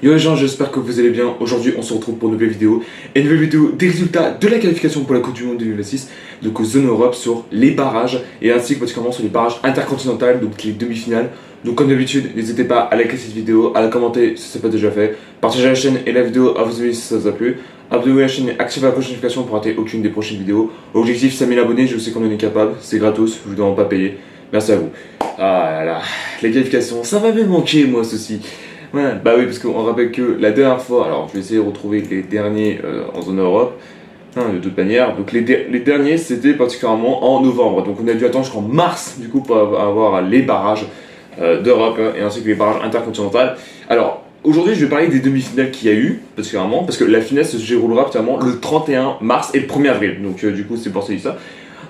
Yo les gens, j'espère que vous allez bien. Aujourd'hui, on se retrouve pour une nouvelle vidéo. Et une nouvelle vidéo des résultats de la qualification pour la Coupe du Monde 2026, donc aux zones Europe sur les barrages et ainsi que particulièrement sur les barrages intercontinentaux, donc les demi-finales. Donc comme d'habitude, n'hésitez pas à liker cette vidéo, à la commenter si ce n'est pas déjà fait, partager la chaîne et la vidéo à vos amis si ça vous a plu. Abonnez-vous à la chaîne et activez la cloche de notification pour rater aucune des prochaines vidéos. Objectif 5000 abonnés, je sais qu'on en est capable, c'est gratos, je ne vous demande pas payer. Merci à vous. Ah là là, les qualifications, ça m'avait manqué moi ceci. Ouais, bah oui, parce qu'on rappelle que la dernière fois, alors je vais essayer de retrouver les derniers en zone Europe, de toute manière. Donc les derniers, c'était particulièrement en novembre. Donc on a dû attendre jusqu'en mars, du coup, pour avoir les barrages d'Europe et ainsi que les barrages intercontinentaux. Alors aujourd'hui, je vais parler des demi-finales qu'il y a eu, particulièrement, parce que la finale se déroulera particulièrement le 31 mars et le 1er avril. Donc du coup, c'est pour ça que je dis ça.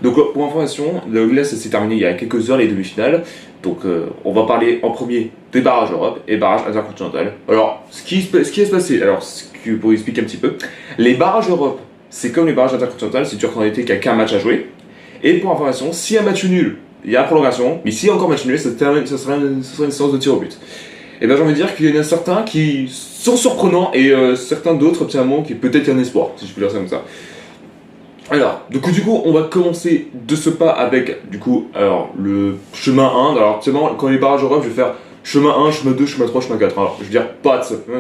Donc pour information, là ça s'est terminé il y a quelques heures les demi-finales. Donc on va parler en premier des barrages Europe et barrages intercontinentaux. Alors ce qui va se passer, alors pour expliquer un petit peu, les barrages Europe c'est comme les barrages intercontinentaux, c'est sûr qu'en été qu'il n'y a qu'un match à jouer. Et pour information, s'il y a un match nul, il y a une prolongation, mais s'il y a encore match nul, ça sera une séance de tir au but. Et bien j'ai envie de dire qu'il y en a certains qui sont surprenants et certains d'autres finalement qui peut-être y a un espoir, si je peux dire ça comme ça. Alors, du coup, on va commencer de ce pas avec, du coup, alors, le chemin 1. Alors, c'est marrant, quand les barrages Europe, je vais faire chemin 1, chemin 2, chemin 3, chemin 4. Alors, je veux dire, pas ça va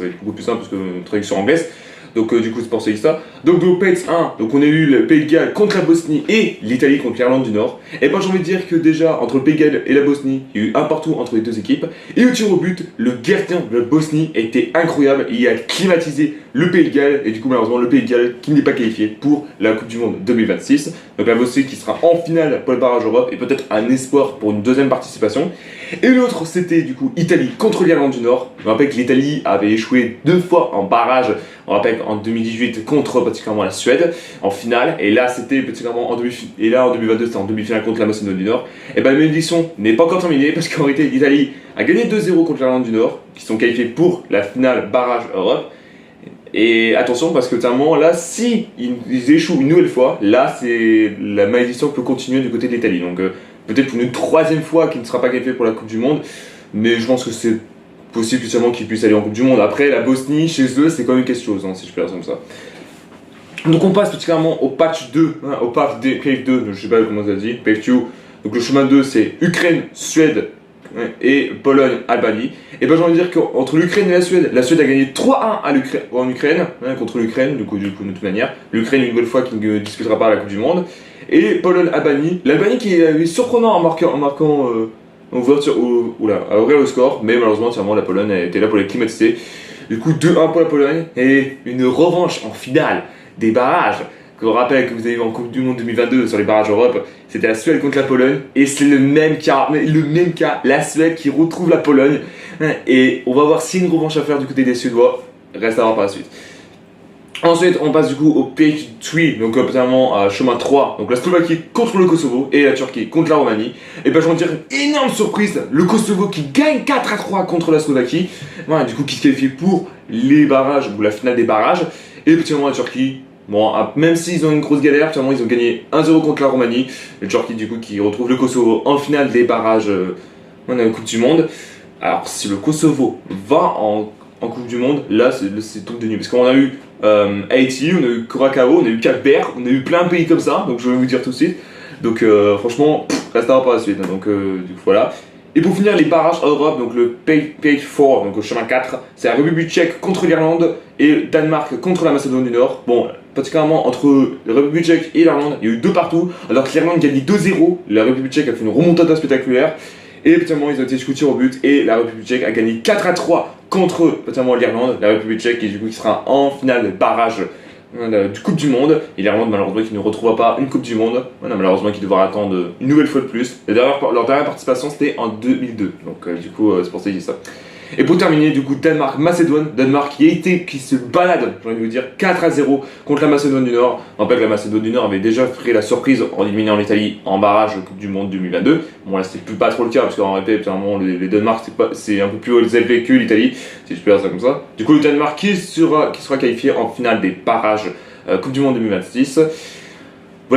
être beaucoup plus simple parce que traduction anglaise. Donc, du coup, c'est pour ça. Donc, Pates 1, donc on a eu le Pays de Galles contre la Bosnie et l'Italie contre l'Irlande du Nord. Et ben, j'ai envie de dire que déjà, entre le Pays de Galles et la Bosnie, il y a eu un partout entre les deux équipes. Et au tir au but, le gardien de la Bosnie était incroyable. Il a climatisé le Pays de Galles. Et du coup, malheureusement, le Pays de Galles qui n'est pas qualifié pour la Coupe du Monde 2026. Donc, la Bosnie qui sera en finale pour le barrage Europe et peut-être un espoir pour une deuxième participation. Et l'autre, c'était du coup Italie contre l'Irlande du Nord. Je me rappelle que l'Italie avait échoué 2 fois en barrage. On rappelle qu'en 2018 contre particulièrement la Suède en finale. Et là, c'était particulièrement en demi-finale. Et là, en 2022, c'était en demi-finale contre la Macédoine du Nord. Et bien, la malédiction n'est pas encore terminée parce qu'en réalité, l'Italie a gagné 2-0 contre l'Irlande du Nord, qui sont qualifiés pour la finale barrage Europe. Et attention, parce que notamment là, si ils échouent une nouvelle fois, là, c'est la malédiction peut continuer du côté de l'Italie. Donc, peut-être pour une 3e fois qui ne sera pas qualifié pour la Coupe du Monde, mais je pense que c'est possible seulement qu'ils puissent aller en Coupe du Monde. Après, la Bosnie, chez eux, c'est quand même quelque chose, si je peux dire comme ça. Donc on passe particulièrement au patch 2, au patch des Pave 2, je sais pas comment ça se dit, Pave 2. Donc le chemin 2, c'est Ukraine, Suède et Pologne, Albanie. Et ben j'ai envie de dire qu'entre l'Ukraine et la Suède a gagné 3-1 en Ukraine, contre l'Ukraine, du coup de toute manière. L'Ukraine une nouvelle fois qui ne disputera pas la Coupe du Monde. Et Pologne, Albanie. L'Albanie qui est surprenant en marquant à ouvrir le score, mais malheureusement, la Pologne a été là pour les climatiser. Du coup, 2-1 pour la Pologne et une revanche en finale des barrages. Que je vous rappelle que vous avez vu en Coupe du Monde 2022 sur les barrages Europe, c'était la Suède contre la Pologne et c'est le même cas, la Suède qui retrouve la Pologne. Et on va voir s'il y a une revanche à faire du côté des Suédois. Reste à voir par la suite. Ensuite, on passe du coup au Page 3, donc notamment à chemin 3, donc la Slovaquie contre le Kosovo et la Turquie contre la Roumanie. Et ben je vais dire une énorme surprise, le Kosovo qui gagne 4-3 contre la Slovaquie, voilà, du coup qui se qualifie pour les barrages, ou la finale des barrages. Et particulièrement la Turquie, bon, même s'ils ont une grosse galère, particulièrement ils ont gagné 1-0 contre la Roumanie. La Turquie du coup qui retrouve le Kosovo en finale des barrages de la Coupe du Monde. Alors si le Kosovo va en Coupe du Monde, là c'est tout de nuit. Parce qu'on a eu Haïti, on a eu Curacao, on a eu Cap-Vert, on a eu plein de pays comme ça, donc je vais vous dire tout de suite. Donc franchement, reste à voir par la suite. Donc du coup, voilà. Et pour finir, les barrages Europe, donc le Page 4, donc au chemin 4, c'est la République tchèque contre l'Irlande et Danemark contre la Macédoine du Nord. Bon, particulièrement entre la République tchèque et l'Irlande, il y a eu 2 partout, alors que l'Irlande gagne 2-0, la République tchèque a fait une remontada spectaculaire. Et particulièrement, ils ont été échoués au but et la République tchèque a gagné 4-3 contre particulièrement l'Irlande. La République tchèque qui sera en finale de barrage du Coupe du Monde. Et l'Irlande, malheureusement, qui ne retrouvera pas une Coupe du Monde. Malheureusement, qui devra attendre une nouvelle fois de plus. Leur dernière participation, c'était en 2002. Donc, c'est pour ça que je dis ça. Et pour terminer, du coup, Danemark-Macédoine. Danemark qui se balade, j'ai envie de vous dire, 4-0 contre la Macédoine du Nord. On rappelle que la Macédoine du Nord avait déjà fait la surprise en éliminant l'Italie en barrage Coupe du Monde 2022. Bon, là, c'était pas trop le cas, parce qu'en réalité, les Danemark, c'est un peu plus élevé que l'Italie, si je peux dire ça comme ça. Du coup, le Danemark qui sera qualifié en finale des barrages Coupe du Monde 2026.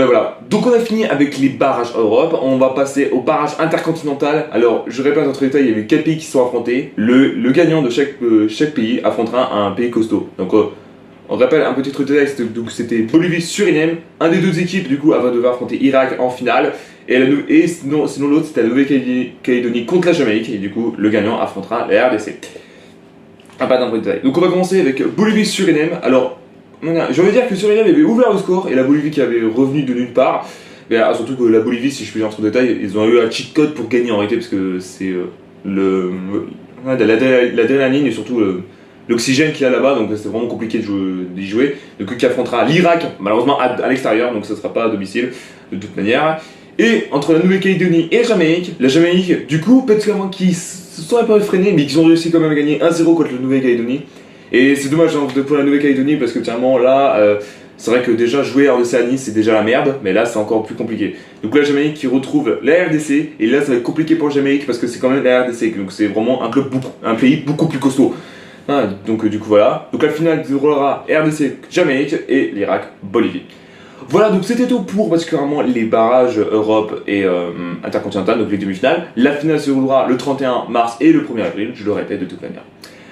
Voilà. Donc on a fini avec les barrages Europe, on va passer au barrage intercontinental. Alors je répète entre détails, il y avait 4 pays qui se sont affrontés. Le gagnant de chaque pays affrontera un pays costaud. Donc on rappelle un petit truc de texte, donc c'était Bolivie-Suriname, un des deux équipes du coup va devoir affronter Irak en finale. Et sinon l'autre c'était la Nouvelle-Calédonie contre la Jamaïque, et du coup le gagnant affrontera la RDC. Pas d'un peu de détail. Donc on va commencer avec Bolivie-Suriname. Alors, j'ai envie de dire que Suriname avait ouvert le score et la Bolivie qui avait revenu de nulle part. Mais surtout que la Bolivie, si je puis dire en détail, ils ont eu un cheat code pour gagner en réalité, parce que c'est la dernière ligne et surtout l'oxygène qu'il y a là-bas, donc c'est vraiment compliqué d'y jouer. Donc qui affrontera l'Irak, malheureusement à l'extérieur, donc ça ne sera pas à domicile de toute manière. Et entre la Nouvelle-Calédonie et la Jamaïque, du coup, particulièrement qui se sont un peu freinés, mais qui ont réussi quand même à gagner 1-0 contre la Nouvelle-Calédonie. Et c'est dommage pour la Nouvelle-Calédonie parce que clairement là, c'est vrai que déjà jouer en Océanie c'est déjà la merde, mais là c'est encore plus compliqué. Donc la Jamaïque qui retrouve la RDC, et là ça va être compliqué pour la Jamaïque parce que c'est quand même la RDC, donc c'est vraiment un pays beaucoup plus costaud. Donc du coup voilà. Donc la finale déroulera RDC, Jamaïque et l'Irak, Bolivie. Voilà, donc c'était tout pour particulièrement les barrages Europe et Intercontinental, donc les demi-finales. La finale se déroulera le 31 mars et le 1er avril, je le répète de toute manière.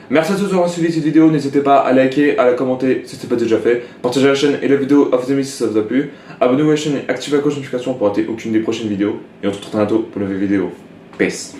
Merci à tous d'avoir suivi cette vidéo, n'hésitez pas à liker, à la commenter si ce n'est pas déjà fait, partagez la chaîne et la vidéo à vos amis si ça vous a plu, abonnez-vous à la chaîne et activez la cloche de notification pour rater aucune des prochaines vidéos, et on se retrouve très bientôt pour une nouvelle vidéo. Peace.